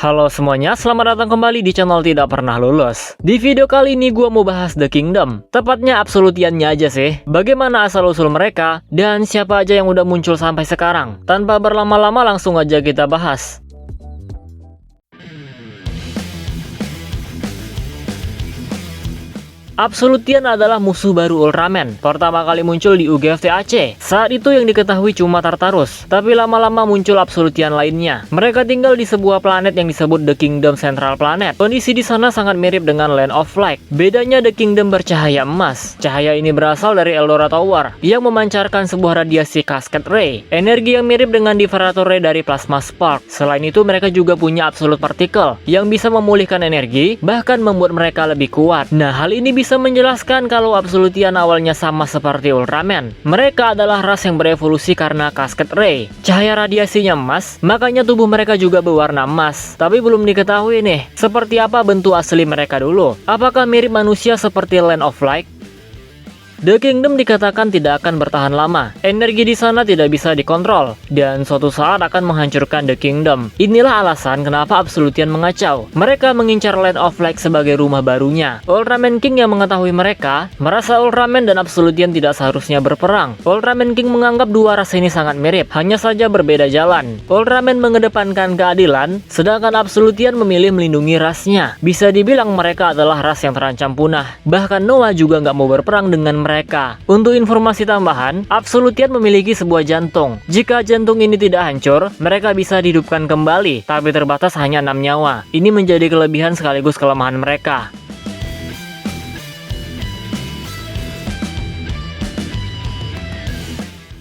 Halo semuanya, selamat datang kembali di channel Tidak Pernah Lulus. Di video kali ini gua mau bahas The Kingdom. Tepatnya absolutiannya aja sih. Bagaimana asal-usul mereka, dan siapa aja yang udah muncul sampai sekarang. Tanpa berlama-lama langsung aja kita bahas. Absolutian adalah musuh baru Ultraman. Pertama kali muncul di UGFT Aceh. Saat itu yang diketahui cuma Tartarus. Tapi lama-lama muncul Absolutian lainnya. Mereka tinggal di sebuah planet yang disebut The Kingdom Central Planet. Kondisi di sana sangat mirip dengan Land of Light. Bedanya The Kingdom bercahaya emas. Cahaya ini berasal dari Eldora Tower yang memancarkan sebuah radiasi Cascade Ray. Energi yang mirip dengan Differator Ray dari Plasma Spark. Selain itu mereka juga punya Absolute Particle yang bisa memulihkan energi, bahkan membuat mereka lebih kuat. Nah, hal ini bisa menjelaskan kalau Absolutian awalnya sama seperti Ultraman. Mereka adalah ras yang berevolusi karena Cascade Ray. Cahaya radiasinya emas, makanya tubuh mereka juga berwarna emas. Tapi belum diketahui nih, seperti apa bentuk asli mereka dulu. Apakah mirip manusia seperti Land of Light? The Kingdom dikatakan tidak akan bertahan lama. Energi di sana tidak bisa dikontrol, dan suatu saat akan menghancurkan The Kingdom. Inilah alasan kenapa Absolutian mengacau. Mereka mengincar Land of Light sebagai rumah barunya. Ultraman King yang mengetahui mereka, merasa Ultraman dan Absolutian tidak seharusnya berperang. Ultraman King menganggap dua ras ini sangat mirip, hanya saja berbeda jalan. Ultraman mengedepankan keadilan, sedangkan Absolutian memilih melindungi rasnya. Bisa dibilang mereka adalah ras yang terancam punah. Bahkan Noah juga nggak mau berperang dengan mereka. Untuk informasi tambahan, Absolutian memiliki sebuah jantung. Jika jantung ini tidak hancur, mereka bisa dihidupkan kembali, tapi terbatas hanya 6 nyawa. Ini menjadi kelebihan sekaligus kelemahan mereka.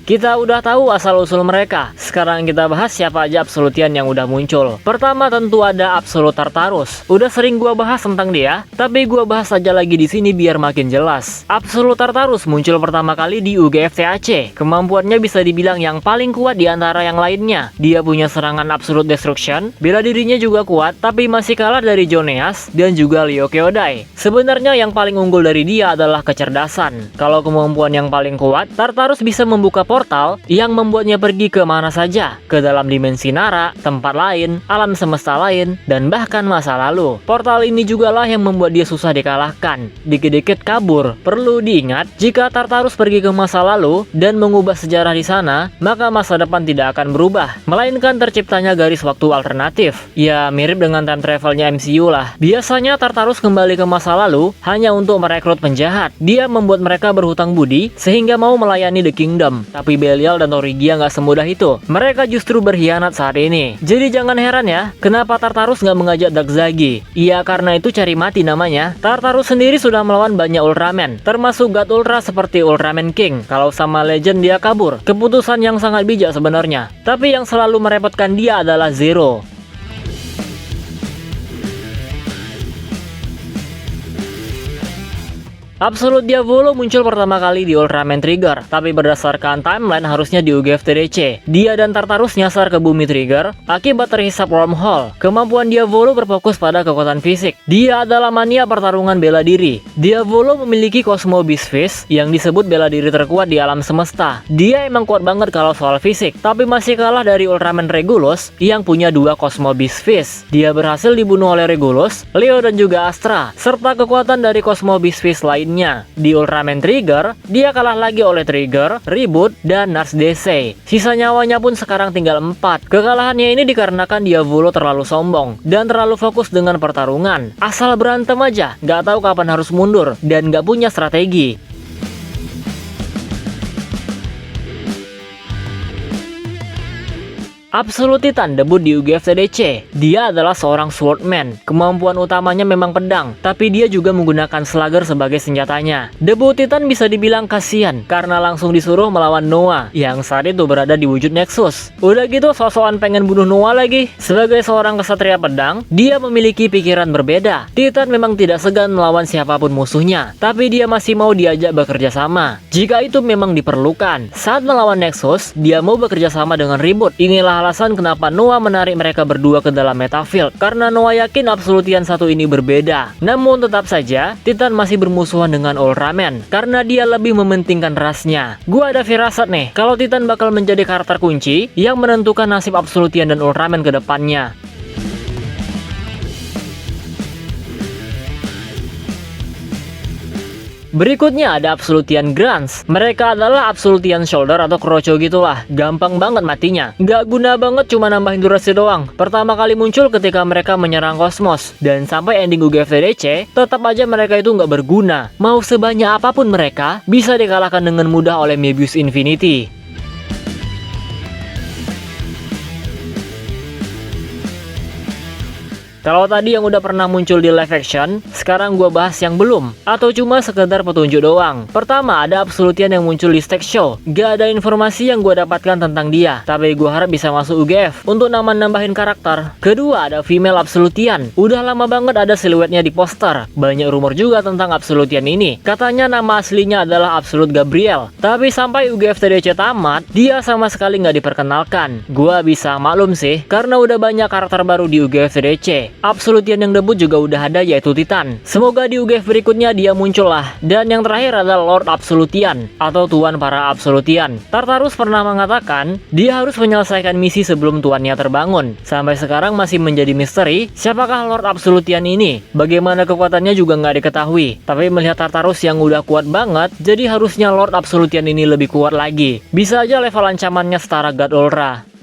Kita udah tahu asal-usul mereka. Sekarang kita bahas siapa aja Absolutian yang udah muncul. Pertama tentu ada Absolute Tartarus. Udah sering gua bahas tentang dia, tapi gua bahas aja lagi di sini biar makin jelas. Absolute Tartarus muncul pertama kali di UGFT Aceh. Kemampuannya bisa dibilang yang paling kuat di antara yang lainnya. Dia punya serangan Absolute Destruction, bela dirinya juga kuat, tapi masih kalah dari Joneas dan juga Leo Kyodai. Sebenarnya yang paling unggul dari dia adalah kecerdasan. Kalau kemampuan yang paling kuat, Tartarus bisa membuka portal yang membuatnya pergi ke mana saja, ke dalam dimensi Nara, tempat lain, alam semesta lain, dan bahkan masa lalu. Portal ini jugalah yang membuat dia susah dikalahkan, dikit-dikit kabur. Perlu diingat, jika Tartarus pergi ke masa lalu dan mengubah sejarah di sana, maka masa depan tidak akan berubah, melainkan terciptanya garis waktu alternatif. Ya, mirip dengan time travelnya MCU lah. Biasanya Tartarus kembali ke masa lalu hanya untuk merekrut penjahat. Dia membuat mereka berhutang budi sehingga mau melayani The Kingdom. Tapi Belial dan Torigia nggak semudah itu. Mereka justru berkhianat saat ini. Jadi jangan heran ya, kenapa Tartarus nggak mengajak Dakzagi. Iya, karena itu cari mati namanya. Tartarus sendiri sudah melawan banyak Ultraman, termasuk God Ultra seperti Ultraman King. Kalau sama Legend dia kabur. Keputusan yang sangat bijak sebenarnya. Tapi yang selalu merepotkan dia adalah Zero. Absolute Diavolo muncul pertama kali di Ultraman Trigger, tapi berdasarkan timeline harusnya di UGFT DC. Dia dan Tartarus nyasar ke bumi Trigger akibat terhisap wormhole. Kemampuan Diavolo berfokus pada kekuatan fisik. Dia adalah mania pertarungan bela diri. Diavolo memiliki Cosmo Beast Fist yang disebut bela diri terkuat di alam semesta. Dia emang kuat banget kalau soal fisik, tapi masih kalah dari Ultraman Regulus yang punya 2 Cosmo Beast Fist. Dia berhasil dibunuh oleh Regulus, Leo dan juga Astra, serta kekuatan dari Cosmo Beast Fist lainnya. Di Ultraman Trigger, dia kalah lagi oleh Trigger, Reboot, dan Nars DC. Sisa nyawanya pun sekarang tinggal 4. Kekalahannya ini dikarenakan Diavolo terlalu sombong dan terlalu fokus dengan pertarungan. Asal berantem aja, gak tahu kapan harus mundur, dan gak punya strategi. Absolute Titan debut di UGFT DC. Dia adalah seorang swordman. Kemampuan utamanya memang pedang, tapi dia juga menggunakan slugger sebagai senjatanya. Debut Titan bisa dibilang kasihan karena langsung disuruh melawan Noah yang saat itu berada di wujud Nexus. Udah gitu sosokan pengen bunuh Noah lagi. Sebagai seorang kesatria pedang, dia memiliki pikiran berbeda. Titan memang tidak segan melawan siapapun musuhnya, tapi dia masih mau diajak bekerja sama jika itu memang diperlukan. Saat melawan Nexus, dia mau bekerja sama dengan Reboot. Inilah alasan kenapa Noah menarik mereka berdua ke dalam Metafield, karena Noah yakin Absolutian satu ini berbeda. Namun tetap saja, Titan masih bermusuhan dengan Ultraman, karena dia lebih mementingkan rasnya. Gua ada firasat nih, kalau Titan bakal menjadi karakter kunci yang menentukan nasib Absolutian dan Ultraman ke depannya. Berikutnya ada Absolutian Grunts. Mereka adalah Absolutian Shoulder atau Kroco gitulah. Gampang banget matinya. Gak guna banget, cuma nambahin durasi doang. Pertama kali muncul ketika mereka menyerang Cosmos. Dan sampai ending UGFT DC, tetap aja mereka itu nggak berguna. Mau sebanyak apapun mereka, bisa dikalahkan dengan mudah oleh Mebius Infinity. Kalau tadi yang udah pernah muncul di live action, sekarang gua bahas yang belum, atau cuma sekedar petunjuk doang. Pertama, ada Absolutian yang muncul di Stack Show. Gak ada informasi yang gua dapatkan tentang dia, tapi gua harap bisa masuk UGF untuk nambahin karakter. Kedua, ada Female Absolutian. Udah lama banget ada siluetnya di poster. Banyak rumor juga tentang Absolutian ini. Katanya nama aslinya adalah Absolute Gabriel, tapi sampai UGF TDC tamat, dia sama sekali nggak diperkenalkan. Gua bisa maklum sih, karena udah banyak karakter baru di UGF TDC. Absolutian yang debut juga udah ada, yaitu Titan. Semoga di UGF berikutnya dia muncul lah. Dan yang terakhir adalah Lord Absolutian atau Tuan para Absolutian. Tartarus pernah mengatakan dia harus menyelesaikan misi sebelum tuannya terbangun. Sampai sekarang masih menjadi misteri siapakah Lord Absolutian ini. Bagaimana kekuatannya juga nggak diketahui. Tapi melihat Tartarus yang udah kuat banget, jadi harusnya Lord Absolutian ini lebih kuat lagi. Bisa aja level ancamannya setara God Ultra.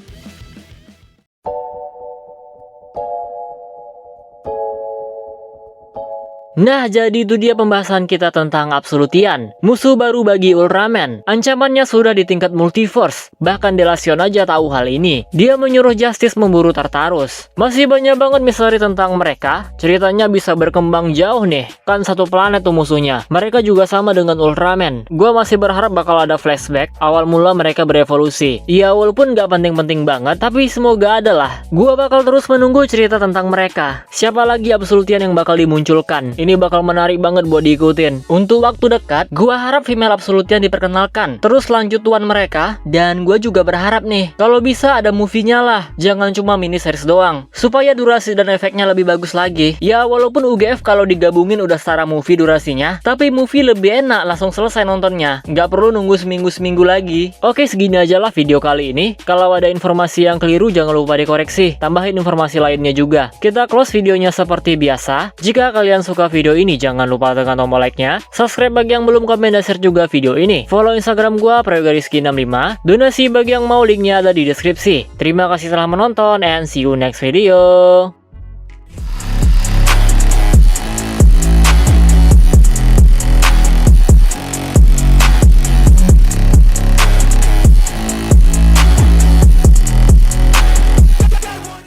Nah, jadi itu dia pembahasan kita tentang Absolutian, musuh baru bagi Ultraman. Ancamannya sudah di tingkat multiverse, bahkan Delacion aja tahu hal ini. Dia menyuruh Justice memburu Tartarus. Masih banyak banget misteri tentang mereka, ceritanya bisa berkembang jauh nih. Kan satu planet tuh musuhnya, mereka juga sama dengan Ultraman. Gua masih berharap bakal ada flashback, awal mula mereka berevolusi. Ya walaupun gak penting-penting banget, tapi semoga ada lah. Gua bakal terus menunggu cerita tentang mereka. Siapa lagi Absolutian yang bakal dimunculkan? Ini bakal menarik banget buat diikutin. Untuk waktu dekat, gua harap Female Absolutian diperkenalkan, terus lanjut tuan mereka, dan gua juga berharap nih, kalau bisa ada movie-nya lah, jangan cuma mini series doang, supaya durasi dan efeknya lebih bagus lagi. Ya walaupun UGF kalau digabungin udah setara movie durasinya, tapi movie lebih enak langsung selesai nontonnya, nggak perlu nunggu seminggu lagi. Oke, segini aja lah video kali ini. Kalau ada informasi yang keliru jangan lupa dikoreksi, tambahin informasi lainnya juga. Kita close videonya seperti biasa. Jika kalian suka video ini, jangan lupa tekan tombol like-nya, subscribe bagi yang belum, komen dan share juga video ini. Follow Instagram gua Prayoga_Rizky65, donasi bagi yang mau, linknya ada di deskripsi. Terima kasih telah menonton and see you next video.